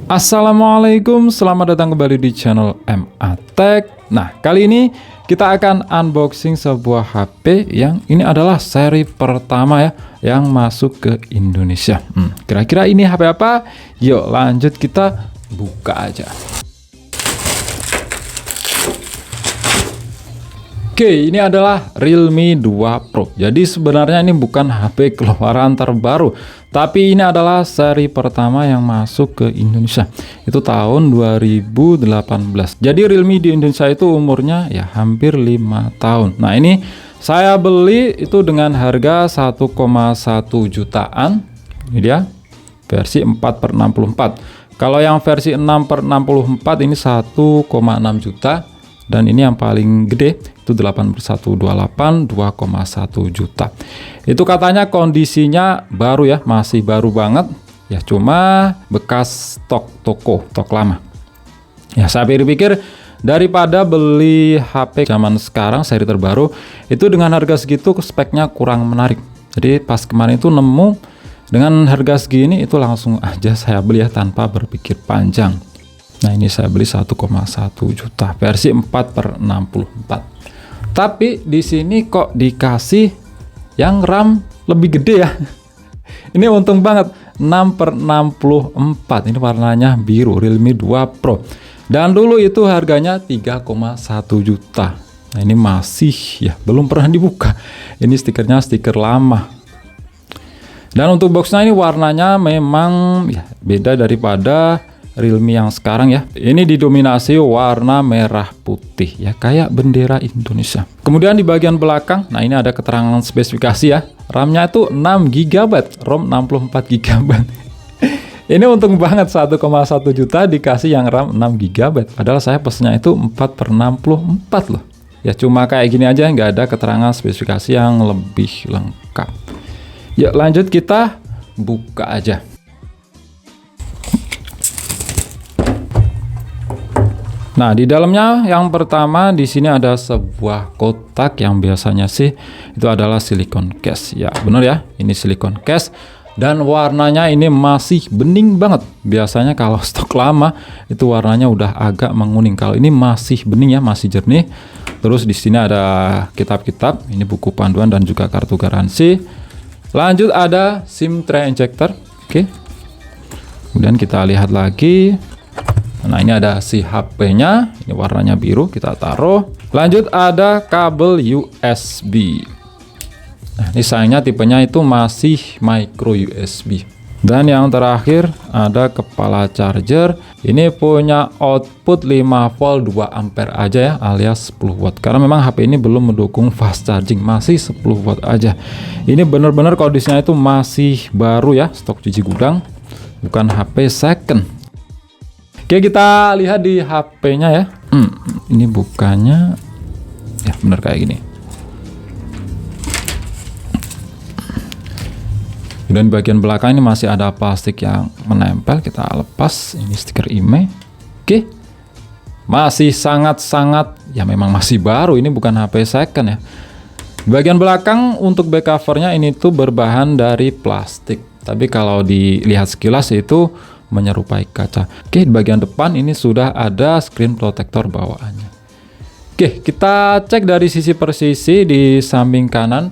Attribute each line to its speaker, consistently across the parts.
Speaker 1: Assalamualaikum, selamat datang kembali di channel MA Tech. Nah, kali ini kita akan unboxing sebuah HP yang ini adalah seri pertama ya yang masuk ke Indonesia. Kira-kira ini HP apa? Yuk lanjut kita buka aja. Oke, ini adalah Realme 2 Pro. Jadi sebenarnya ini bukan HP keluaran terbaru, tapi ini adalah seri pertama yang masuk ke Indonesia. Itu tahun 2018. Jadi Realme di Indonesia itu umurnya ya hampir 5 tahun. Nah, ini saya beli itu dengan harga 1,1 jutaan. Ini dia versi 4/64. Kalau yang versi 6/64 ini 1,6 juta. Dan ini yang paling gede itu 8128 2,1 juta. Itu katanya kondisinya baru ya, masih baru banget ya, cuma bekas stok toko, stok lama. Ya saya pikir daripada beli HP zaman sekarang seri terbaru itu dengan harga segitu speknya kurang menarik. Jadi pas kemarin itu nemu dengan harga segini itu langsung aja saya beli ya tanpa berpikir panjang. Nah, ini saya beli 1,1 juta versi 4/64. Tapi di sini kok dikasih yang RAM lebih gede ya. Ini untung banget 6/64. Ini warnanya biru, Realme 2 Pro. Dan dulu itu harganya 3,1 juta. Nah, ini masih ya belum pernah dibuka. Ini stikernya stiker lama. Dan untuk boxnya ini warnanya memang ya beda daripada Realme yang sekarang ya. Ini didominasi warna merah putih ya, kayak bendera Indonesia. Kemudian di bagian belakang, nah ini ada keterangan spesifikasi ya. RAM-nya itu 6 GB, ROM 64 GB. Ini untung banget 1,1 juta dikasih yang RAM 6 GB. Padahal saya pesennya itu 4/64 loh. Ya cuma kayak gini aja, nggak ada keterangan spesifikasi yang lebih lengkap. Yuk lanjut kita buka aja. Nah, di dalamnya yang pertama di sini ada sebuah kotak yang biasanya sih itu adalah silikon case. Ya, bener ya, ini silikon case dan warnanya ini masih bening banget. Biasanya kalau stok lama itu warnanya udah agak menguning. Kalau ini masih bening ya, masih jernih. Terus di sini ada kitab-kitab, ini buku panduan dan juga kartu garansi. Lanjut ada SIM tray injector. Oke. Kemudian kita lihat lagi. Nah, ini ada si HP-nya, ini warnanya biru, kita taruh. Lanjut ada kabel USB. Nah, ini sayangnya tipenya itu masih micro USB. Dan yang terakhir ada kepala charger. Ini punya output 5 volt 2 ampere aja ya, alias 10 watt. Karena memang HP ini belum mendukung fast charging, masih 10 watt aja. Ini benar-benar kondisinya itu masih baru ya, stok cuci gudang, bukan HP second. Oke, kita lihat di HP-nya ya. Ini bukannya ya bener kayak gini. Dan bagian belakang ini masih ada plastik yang menempel. Kita lepas. Ini stiker IMEI. Oke. Masih sangat-sangat ya memang masih baru. Ini bukan HP second ya. Bagian belakang untuk back covernya ini tuh berbahan dari plastik. Tapi kalau dilihat sekilas itu menyerupai kaca. Oke, di bagian depan ini sudah ada screen protector bawaannya. Oke, kita cek dari sisi per sisi. Di samping kanan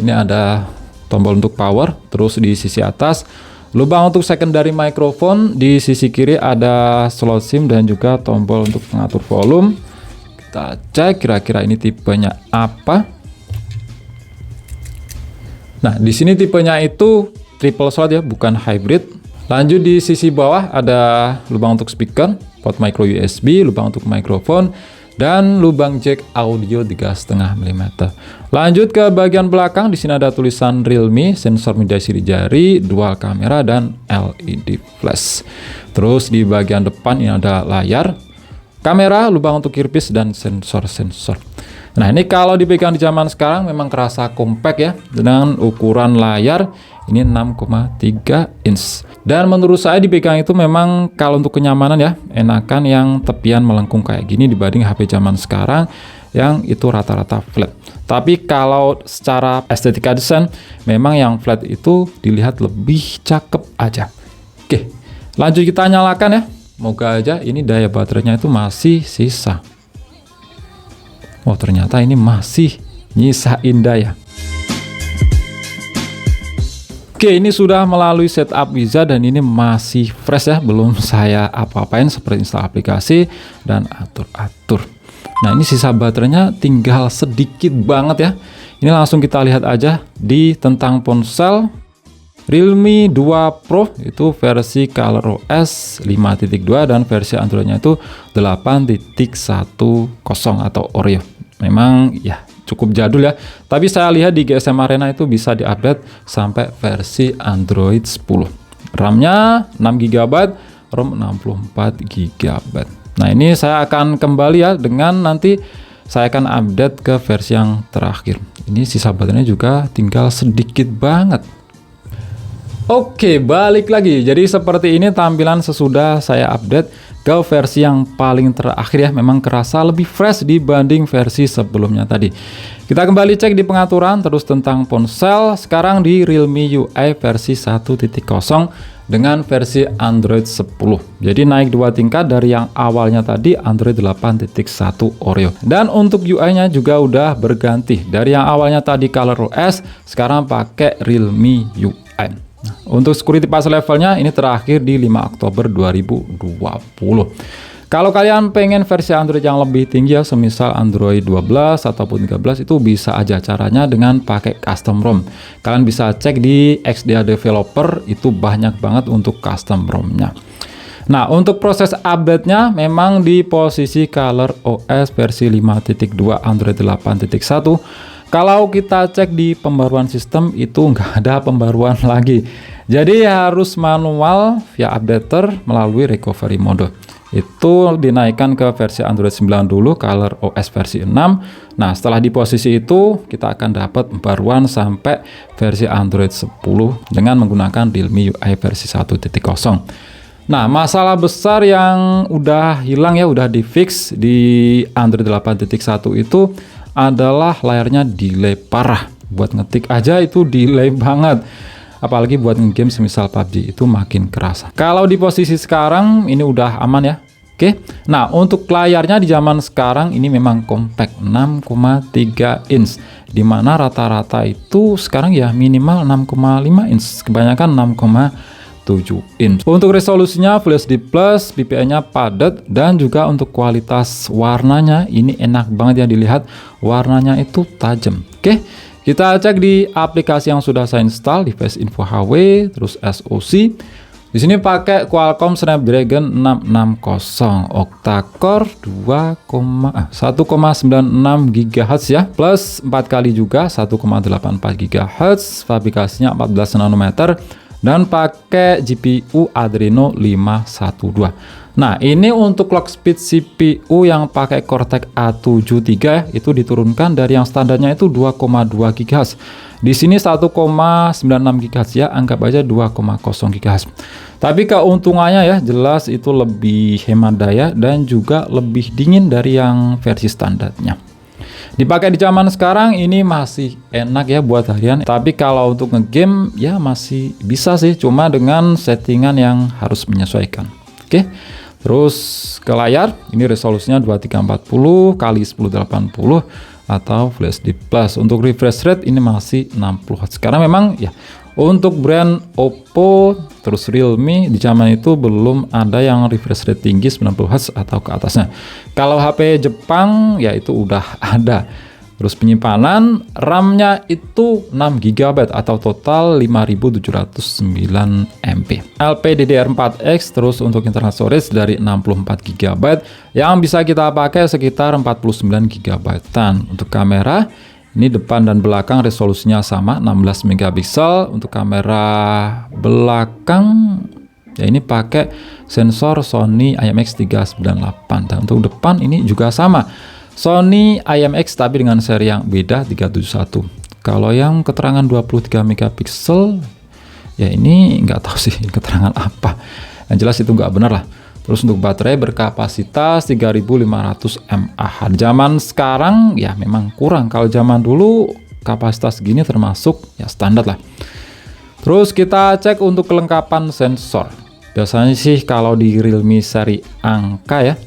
Speaker 1: ini ada tombol untuk power, terus di sisi atas lubang untuk secondary microphone, di sisi kiri ada slot SIM dan juga tombol untuk pengatur volume. Kita cek kira-kira ini tipenya apa. Nah, di sini tipenya itu triple slot ya, bukan hybrid. Lanjut di sisi bawah ada lubang untuk speaker, port micro USB, lubang untuk mikrofon, dan lubang jack audio 3,5 mm. Lanjut ke bagian belakang, di sini ada tulisan Realme, sensor mediasi di jari, dual kamera, dan LED flash. Terus di bagian depan ini ada layar, kamera, lubang untuk earpiece, dan sensor-sensor. Nah, ini kalau dipegang di zaman sekarang memang kerasa compact ya, dengan ukuran layar ini 6,3 inch. Dan menurut saya dipegang itu memang kalau untuk kenyamanan ya, enakan yang tepian melengkung kayak gini dibanding HP zaman sekarang yang itu rata-rata flat. Tapi kalau secara estetika desain memang yang flat itu dilihat lebih cakep aja. Oke, lanjut kita nyalakan ya. Semoga aja ini daya baterainya itu masih sisa. Oh, ternyata ini masih nyisain daya. Oke, ini sudah melalui setup Wiza dan ini masih fresh ya, belum saya apa-apain seperti install aplikasi dan atur-atur. Nah, ini sisa baterainya tinggal sedikit banget ya. Ini langsung kita lihat aja di tentang ponsel Realme 2 Pro itu versi ColorOS 5.2 dan versi Androidnya itu 8.10 atau Oreo. Memang ya cukup jadul ya, tapi saya lihat di GSM Arena itu bisa diupdate sampai versi Android 10. RAM-nya 6GB, ROM 64GB. Nah, ini saya akan kembali ya dengan nanti saya akan update ke versi yang terakhir. Ini sisa baterainya juga tinggal sedikit banget. Oke, balik lagi. Jadi seperti ini tampilan sesudah saya update ke versi yang paling terakhir ya. Memang kerasa lebih fresh dibanding versi sebelumnya tadi. Kita kembali cek di pengaturan terus tentang ponsel. Sekarang di Realme UI versi 1.0 dengan versi Android 10. Jadi naik 2 tingkat dari yang awalnya tadi Android 8.1 Oreo. Dan untuk UI-nya juga udah berganti. Dari yang awalnya tadi ColorOS, sekarang pakai Realme UI. Nah, untuk security pass levelnya ini terakhir di 5 Oktober 2020. Kalau kalian pengen versi Android yang lebih tinggi ya, semisal Android 12 ataupun 13, itu bisa aja caranya dengan pakai custom ROM. Kalian bisa cek di XDA Developer, itu banyak banget untuk custom ROM-nya. Nah, untuk proses update-nya memang di posisi ColorOS versi 5.2 Android 8.1. Kalau kita cek di pembaruan sistem itu nggak ada pembaruan lagi. Jadi harus manual via updater melalui recovery mode. Itu dinaikkan ke versi Android 9 dulu, ColorOS versi 6. Nah, setelah di posisi itu kita akan dapat pembaruan sampai versi Android 10 dengan menggunakan Realme UI versi 1.0. Nah, masalah besar yang udah hilang ya, udah di fix di Android 8.1 itu adalah layarnya delay parah. Buat ngetik aja itu delay banget, apalagi buat game semisal PUBG itu makin kerasa. Kalau di posisi sekarang ini udah aman ya. Oke, nah untuk layarnya di zaman sekarang ini memang compact 6,3 inch, dimana rata-rata itu sekarang ya minimal 6,5 inch, kebanyakan 6,7 inch. Untuk resolusinya Full HD Plus, PPI-nya padat, dan juga untuk kualitas warnanya ini enak banget ya dilihat, warnanya itu tajam. Oke, kita cek di aplikasi yang sudah saya install, Device Info HW, terus SoC. Di sini pakai Qualcomm Snapdragon 660, octa-core 1,96 GHz ya, plus 4 kali juga 1,84 GHz, fabrikasinya 14 nanometer, dan pakai GPU Adreno 512. Nah, ini untuk clock speed CPU yang pakai Cortex A73 itu diturunkan dari yang standarnya itu 2,2 GHz. Di sini 1,96 GHz ya, anggap aja 2,0 GHz. Tapi keuntungannya ya jelas itu lebih hemat daya dan juga lebih dingin dari yang versi standarnya. Dipakai di zaman sekarang ini masih enak ya buat harian. Tapi kalau untuk ngegame ya masih bisa sih, cuma dengan settingan yang harus menyesuaikan. Oke. Terus ke layar, ini resolusinya 2340 x 1080 atau Full HD Plus. Untuk refresh rate ini masih 60 Hz. Karena memang ya untuk brand Oppo terus Realme di zaman itu belum ada yang refresh rate tinggi 90 Hz atau ke atasnya. Kalau HP Jepang ya itu udah ada. Terus penyimpanan RAM-nya itu 6 GB atau total 5709 MB. LPDDR4X, terus untuk internal storage dari 64 GB yang bisa kita pakai sekitar 49 GB. Untuk kamera ini depan dan belakang resolusinya sama 16 megapiksel. Untuk kamera belakang ya ini pakai sensor Sony IMX398 dan untuk depan ini juga sama Sony IMX tapi dengan seri yang beda 371. Kalau yang keterangan 23 megapiksel ya ini nggak tahu sih keterangan apa. Yang jelas itu nggak benar lah. Terus untuk baterai berkapasitas 3500 mAh. Zaman sekarang ya memang kurang. Kalau zaman dulu kapasitas gini termasuk ya standar lah. Terus kita cek untuk kelengkapan sensor. Biasanya sih kalau di Realme seri angka ya,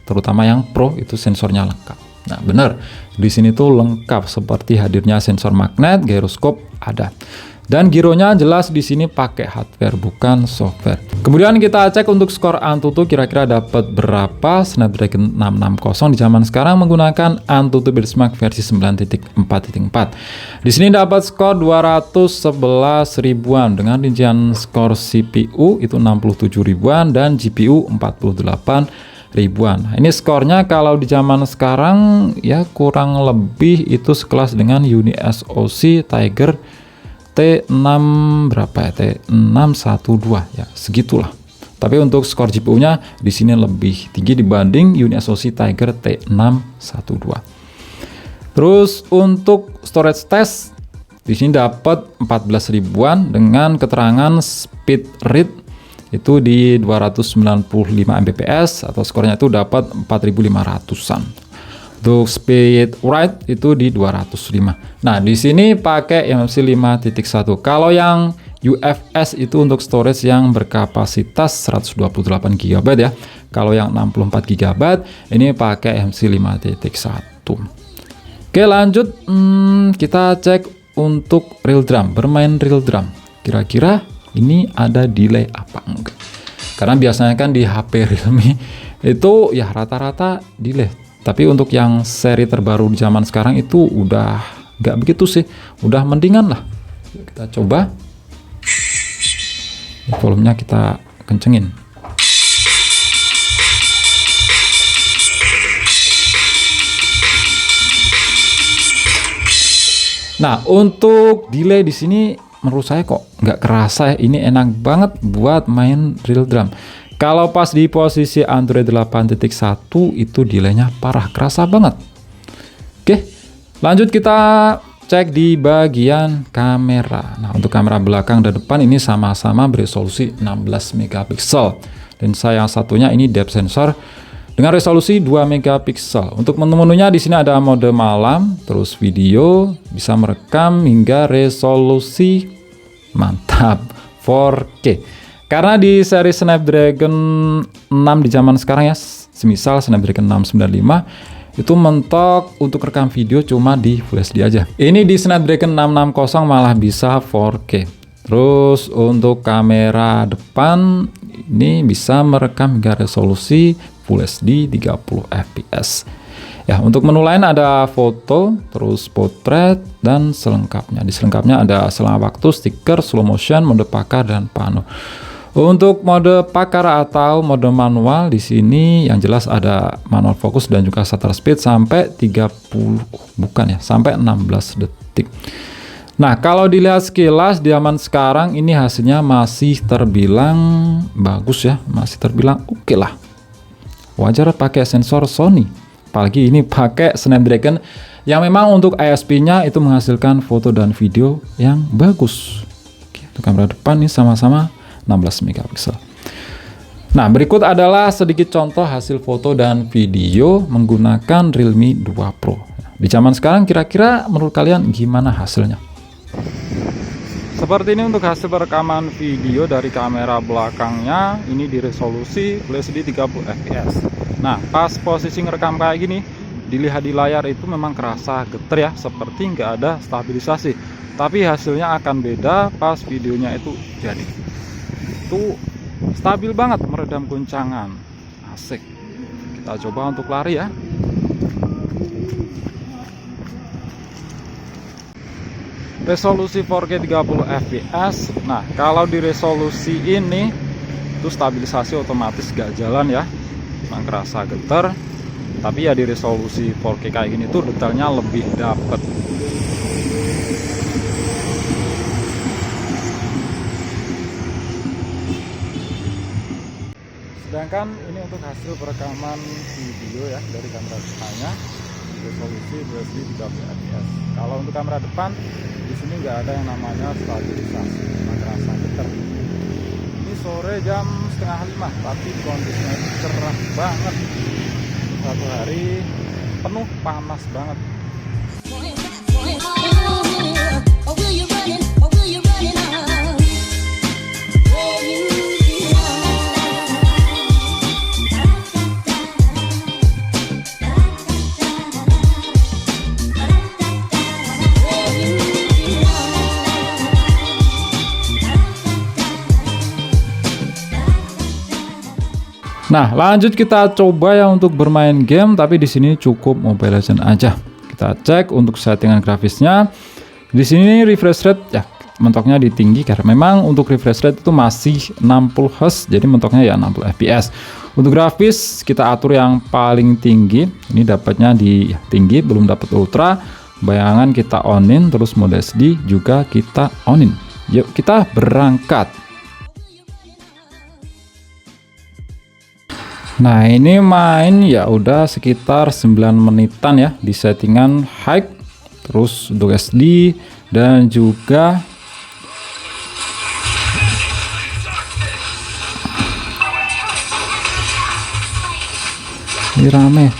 Speaker 1: terutama yang Pro itu sensornya lengkap. Nah, benar. Di sini tuh lengkap seperti hadirnya sensor magnet, gyroscope ada. Dan gironya jelas di sini pakai hardware bukan software. Kemudian kita cek untuk skor Antutu kira-kira dapat berapa. Snapdragon 660 di zaman sekarang menggunakan Antutu benchmark versi 9.4.4. Di sini dapat skor 211 ribuan dengan rincian skor CPU itu 67 ribuan dan GPU 48 ribuan. Nah, ini skornya kalau di zaman sekarang ya kurang lebih itu sekelas dengan Uni SoC Tiger T6 berapa ya? T612 ya, segitulah. Tapi untuk skor GPU-nya di sini lebih tinggi dibanding Uni SoC Tiger T612. Terus untuk storage test di sini dapat 14 ribuan dengan keterangan speed read itu di 295 Mbps atau skornya itu dapat 4500-an. Untuk speed write itu di 205. Nah, di sini pakai MMC 5.1. Kalau yang UFS itu untuk storage yang berkapasitas 128 GB ya. Kalau yang 64 GB ini pakai MMC 5.1. Oke, lanjut kita cek untuk real drum, bermain real drum. Kira-kira ini ada delay apa enggak? Karena biasanya kan di HP Realme itu ya rata-rata delay. Tapi untuk yang seri terbaru di zaman sekarang itu udah nggak begitu sih, udah mendingan lah. Kita coba, volumenya kita kencengin. Nah, untuk delay di sini menurut saya kok nggak kerasa ya. Ini enak banget buat main real drum. Kalau pas di posisi Android 8.1 itu delaynya parah, kerasa banget. Oke, lanjut kita cek di bagian kamera. Nah, untuk kamera belakang dan depan ini sama-sama beresolusi 16 megapiksel. Lensa yang satunya ini depth sensor dengan resolusi 2 megapiksel. Untuk menu-menunya di sini ada mode malam, terus video, bisa merekam hingga resolusi mantap 4K. Karena di seri Snapdragon 6 di zaman sekarang ya, semisal Snapdragon 695 itu mentok untuk rekam video cuma di Full HD aja. Ini di Snapdragon 660 malah bisa 4K. Terus untuk kamera depan ini bisa merekam hingga resolusi Full HD 30 fps. Ya, untuk menu lain ada foto, terus potret dan selengkapnya. Di selengkapnya ada selang waktu, stiker, slow motion, mode pakar dan pano. Untuk mode pakar atau mode manual di sini yang jelas ada manual fokus dan juga shutter speed sampai 16 detik. Nah, kalau dilihat sekilas di zaman sekarang ini hasilnya masih terbilang bagus ya, masih terbilang oke lah. Wajar pakai sensor Sony, apalagi ini pakai Snapdragon yang memang untuk ISP-nya itu menghasilkan foto dan video yang bagus. Oke, untuk kamera depan ini sama-sama 16 megapiksel. Nah, berikut adalah sedikit contoh hasil foto dan video menggunakan Realme 2 Pro. Di zaman sekarang kira-kira menurut kalian gimana hasilnya? Seperti ini untuk hasil rekaman video dari kamera belakangnya, ini di resolusi Full HD 30 fps. Nah, pas posisi ngerekam kayak gini, dilihat di layar itu memang kerasa geter ya, seperti nggak ada stabilisasi. Tapi hasilnya akan beda pas videonya itu jadi. Itu stabil banget, meredam guncangan, asik. Kita coba untuk lari ya. Resolusi 4K 30 fps. Nah, kalau di resolusi ini itu stabilisasi otomatis gak jalan ya, memang kerasa getar. Tapi ya di resolusi 4K kayak gini tuh detailnya lebih dapet. Sedangkan ini untuk hasil perekaman video ya dari kamera depannya, resolusi Full HD 30 fps. Kalau untuk kamera depan di sini nggak ada yang namanya stabilisasi, memang terasa getar. Ini sore jam 4:30, tapi kondisinya itu cerah banget. Satu hari penuh panas banget. Nah, lanjut kita coba ya untuk bermain game, tapi di sini cukup Mobile Legends aja. Kita cek untuk settingan grafisnya. Di sini refresh rate ya mentoknya di tinggi karena memang untuk refresh rate itu masih 60 Hz, jadi mentoknya ya 60 fps. Untuk grafis kita atur yang paling tinggi. Ini dapatnya di tinggi, belum dapat ultra. Bayangan kita onin, terus mode SD juga kita onin. Yuk kita berangkat. Nah, ini main ya udah sekitar 9 menitan ya di settingan high, terus untuk SD dan juga ini rame.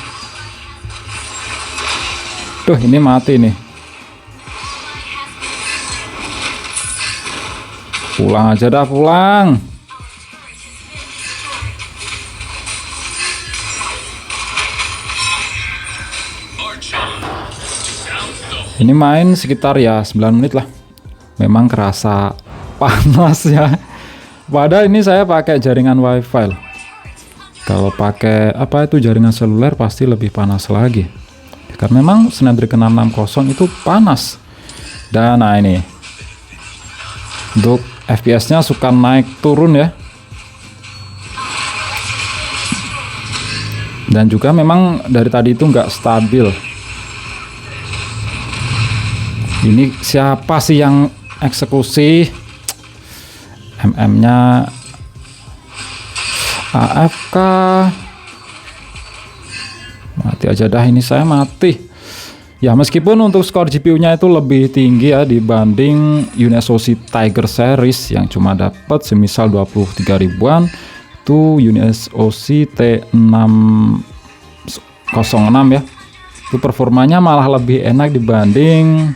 Speaker 1: Tuh, ini mati nih. Pulang aja dah, pulang. Ini main sekitar ya 9 menit lah. Memang kerasa panas ya. Padahal ini saya pakai jaringan WiFi. Kalau pakai apa itu jaringan seluler pasti lebih panas lagi. Karena memang Snapdragon 660 itu panas. Dan nah ini. Untuk FPS-nya suka naik turun ya. Dan juga memang dari tadi itu nggak stabil. Ini siapa sih yang eksekusi? MM-nya AFK. Mati aja dah, ini saya mati. Ya, meskipun untuk skor GPU-nya itu lebih tinggi ya dibanding UniSoC Tiger series yang cuma dapat semisal 23 ribuan, itu UniSoC T606 ya. Itu performanya malah lebih enak dibanding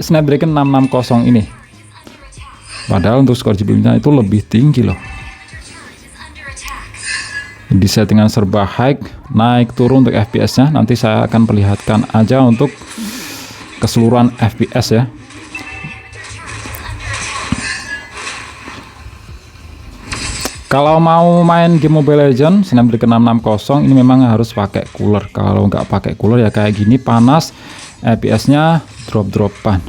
Speaker 1: Snapdragon 660 ini. Padahal untuk skor GPU-nya itu lebih tinggi loh. Di settingan serba high, naik turun untuk FPS-nya. Nanti saya akan perlihatkan aja untuk keseluruhan FPS ya. Kalau mau main game Mobile Legends Snapdragon 660 ini memang harus pakai cooler. Kalau nggak pakai cooler ya kayak gini panas, FPS-nya drop-dropan.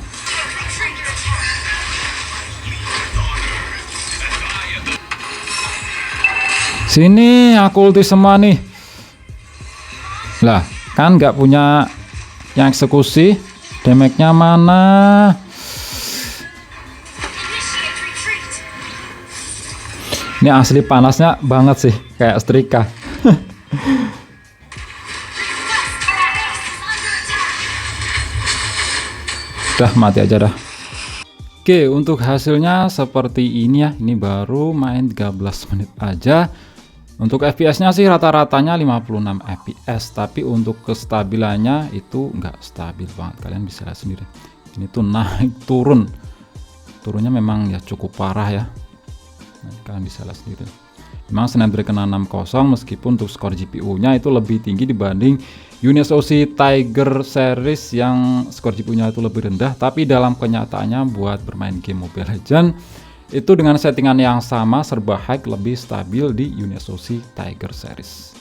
Speaker 1: Sini aku ulti semua nih. Lah, kan nggak punya yang eksekusi. Damage-nya mana? Ini asli panasnya banget sih, kayak setrika. Udah mati aja dah. Oke, untuk hasilnya seperti ini ya. Ini baru main 13 menit aja. Untuk FPS-nya sih rata-ratanya 56 FPS, tapi untuk kestabilannya itu nggak stabil banget. Kalian bisa lihat sendiri. Ini tuh naik turun. Turunnya memang ya cukup parah ya. Nah, kalian bisa lihat sendiri. Memang Snapdragon 660 meskipun untuk skor GPU-nya itu lebih tinggi dibanding UniSoC Tiger series yang skor GPU-nya itu lebih rendah, tapi dalam kenyataannya buat bermain game Mobile Legends itu dengan settingan yang sama serba high lebih stabil di UniSoC Tiger series.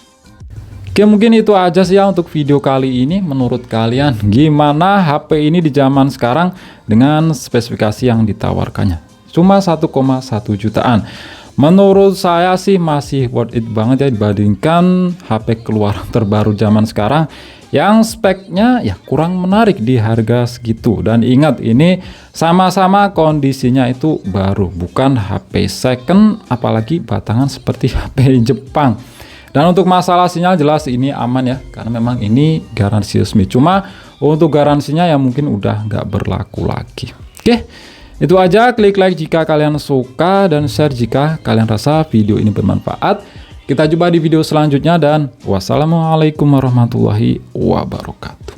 Speaker 1: Oke, mungkin itu aja sih ya untuk video kali ini. Menurut kalian gimana HP ini di zaman sekarang dengan spesifikasi yang ditawarkannya? Cuma 1,1 jutaan. Menurut saya sih masih worth it banget ya dibandingkan HP keluaran terbaru zaman sekarang yang speknya ya kurang menarik di harga segitu. Dan ingat, ini sama-sama kondisinya itu baru, bukan HP second, apalagi batangan seperti HP Jepang. Dan untuk masalah sinyal jelas ini aman ya, karena memang ini garansi resmi. Cuma untuk garansinya ya mungkin udah nggak berlaku lagi. Oke, itu aja. Klik like jika kalian suka dan share jika kalian rasa video ini bermanfaat. Kita jumpa di video selanjutnya dan wassalamualaikum warahmatullahi wabarakatuh.